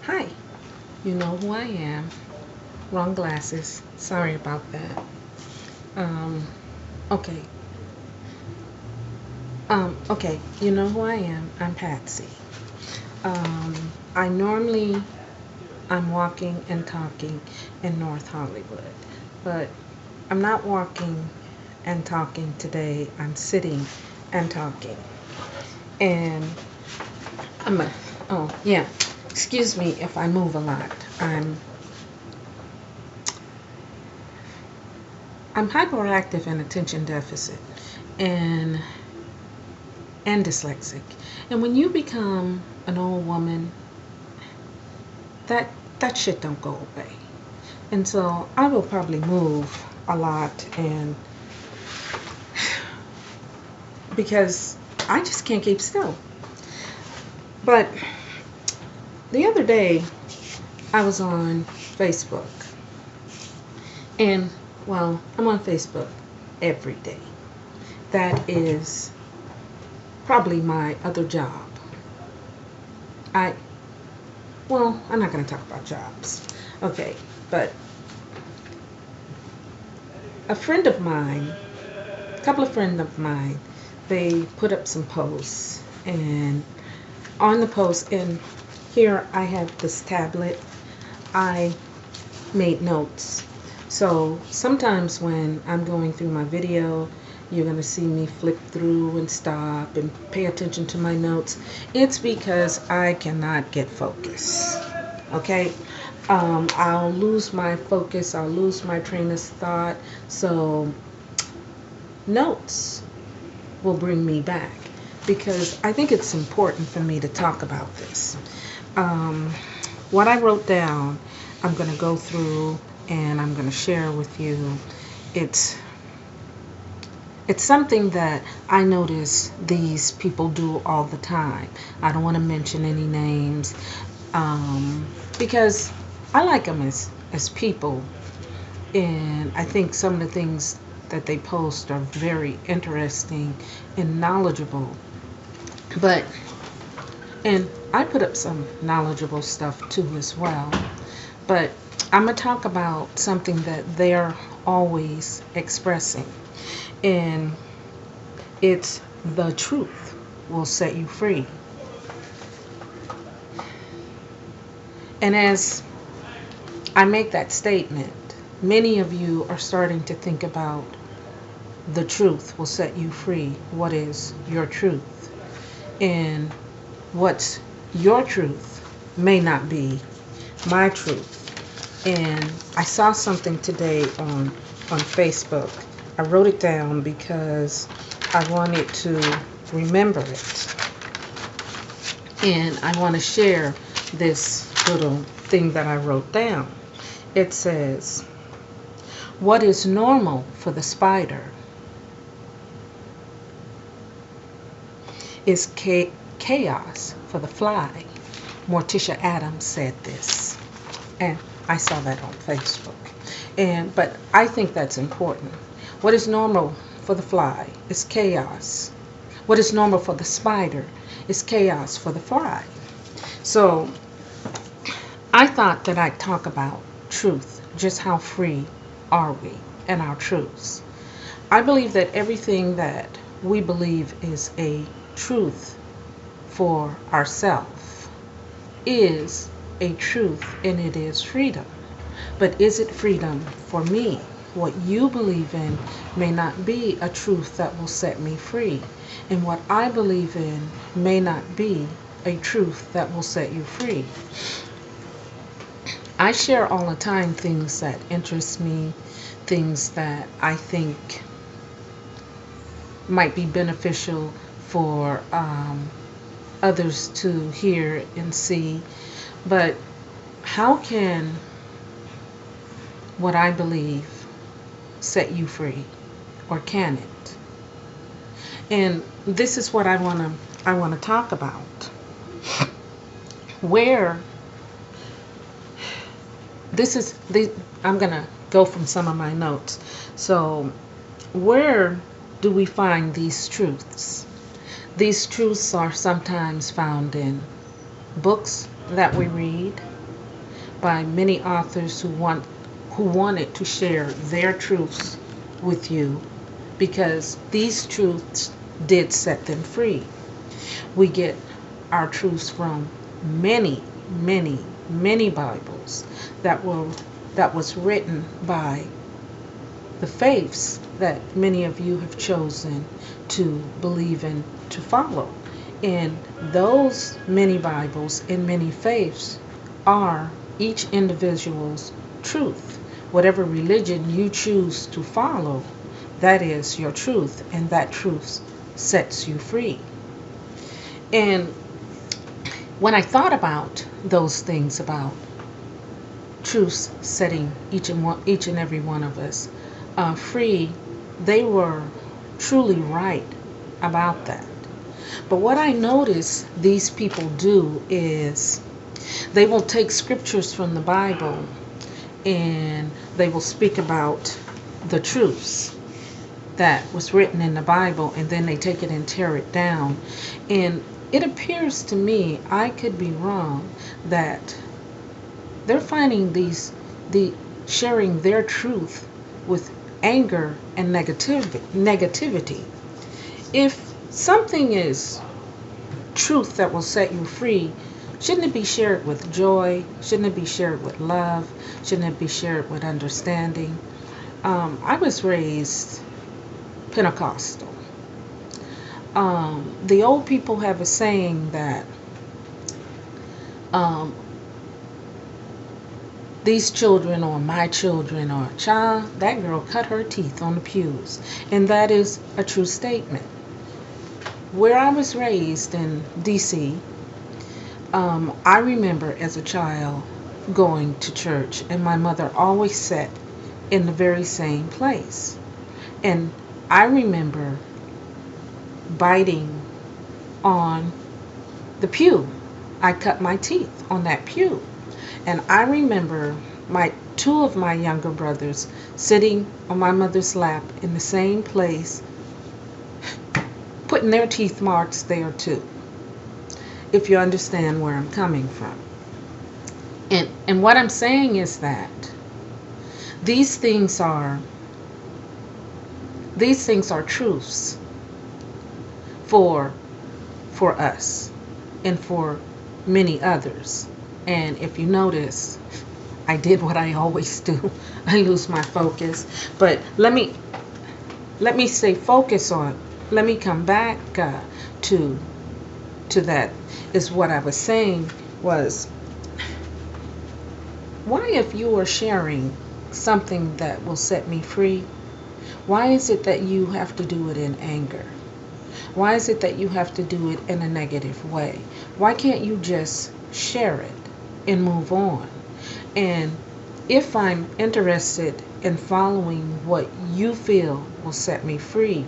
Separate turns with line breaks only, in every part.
Hi, you know who I am. Wrong glasses. Sorry about that. Um, okay. Okay, you know who I am. I'm Patsy. Um, I normally I'm walking and talking in North Hollywood, but I'm not walking and talking today. I'm sitting and talking. And I'm a, oh yeah, excuse me if I move a lot. I'm hyperactive and attention deficit. And dyslexic. And when you become an old woman, that shit don't go away. And so I will probably move a lot and because I just can't keep still. But the other day I was on Facebook and well, I'm on Facebook every day. That is probably my other job. I well, I'm not going to talk about jobs. Okay, but a friend of mine, a couple of friends of mine, they put up some posts and on the post and here I have this tablet. I made notes. So sometimes when I'm going through my video, you're going to see me flip through and stop and pay attention to my notes. It's because I cannot get focus. Okay? I'll lose my focus, I'll lose my train of thought. So notes will bring me back because I think it's important for me to talk about this. Um, what I wrote down, I'm going to go through and I'm going to share with you. It's it's something that I notice these people do all the time. I don't want to mention any names because I like them as people, and I think some of the things that they post are very interesting and knowledgeable. But and I put up some knowledgeable stuff too as well. But I'm gonna talk about something that they're always expressing, and it's the truth will set you free. And as I make that statement, many of you are starting to think about the truth will set you free. What is your truth? And what's your truth may not be my truth. And I saw something today on Facebook. I wrote it down because I wanted to remember it. And I want to share this little thing that I wrote down. It says, what is normal for the spider is chaos for the fly. Morticia Adams said this. And I saw that on Facebook. But I think that's important. What is normal for the fly is chaos. What is normal for the spider is chaos for the fly. So I thought that I'd talk about truth, just how free are we and our truths. I believe that everything that we believe is a truth for ourselves is a truth and it is freedom. But is it freedom for me? What you believe in may not be a truth that will set me free. And what I believe in may not be a truth that will set you free. I share all the time things that interest me, things that I think might be beneficial for others to hear and see. But how can what I believe set you free, or can it? And this is what I want to talk about. Where this is the I'm gonna go from some of my notes. So where do we find these truths? These truths are sometimes found in books that we read by many authors who wanted to share their truths with you because these truths did set them free. We get our truths from many, many, many Bibles that was written by the faiths that many of you have chosen to believe in, to follow. And those many Bibles and many faiths are each individual's truth. Whatever religion you choose to follow, that is your truth, and that truth sets you free. And when I thought about those things about truths setting each and every one of us free, they were truly right about that. But what I notice these people do is they will take scriptures from the Bible and they will speak about the truths that was written in the Bible, and then they take it and tear it down. And it appears to me, I could be wrong, that they're finding the sharing their truth with anger and negativity. If something is truth that will set you free, shouldn't it be shared with joy? Shouldn't it be shared with love? Shouldn't it be shared with understanding? I was raised Pentecostal. The old people have a saying that these children, or my children, or child, that girl cut her teeth on the pews. And that is a true statement. Where I was raised in D.C., I remember as a child going to church, and my mother always sat in the very same place. And I remember biting on the pew. I cut my teeth on that pew. And I remember two of my younger brothers sitting on my mother's lap in the same place, putting their teeth marks there too, if you understand where I'm coming from. And what I'm saying is that these things are truths for us and for many others. And if you notice, I did what I always do. I lose my focus. But let me stay focused on. Let me come back to that. Is what I was saying was, why, if you are sharing something that will set me free, why is it that you have to do it in anger? Why is it that you have to do it in a negative way? Why can't you just share it and move on? And if I'm interested in following what you feel will set me free,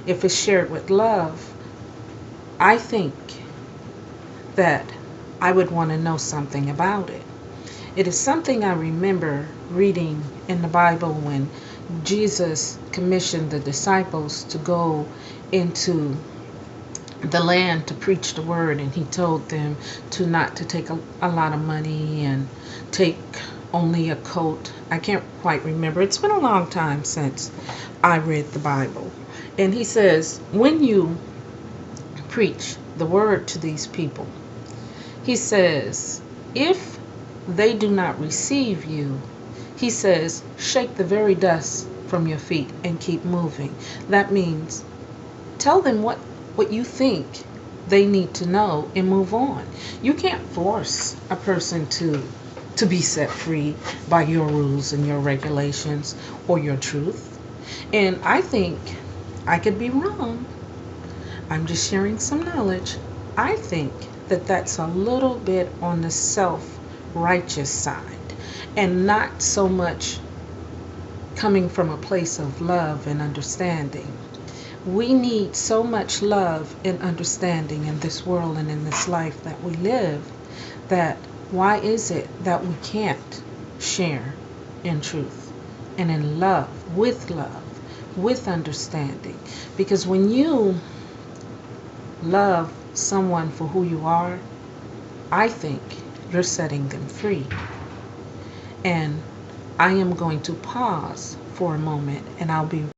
if it's shared with love, I think that I would want to know something about it. It is something I remember reading in the Bible when Jesus commissioned the disciples to go into the land to preach the word, and he told them not to take a lot of money and take only a coat. I can't quite remember. It's been a long time since I read the Bible. And he says, when you preach the word to these people, he says, if they do not receive you, he says, shake the very dust from your feet and keep moving. That means tell them what you think they need to know and move on. You can't force a person to be set free by your rules and your regulations or your truth. And I think, I could be wrong, I'm just sharing some knowledge, I think that that's a little bit on the self-righteous side, and not so much coming from a place of love and understanding. We need so much love and understanding in this world and in this life that we live, that why is it that we can't share in truth and in love, with understanding? Because when you love someone for who you are, I think you're setting them free. And I am going to pause for a moment and I'll be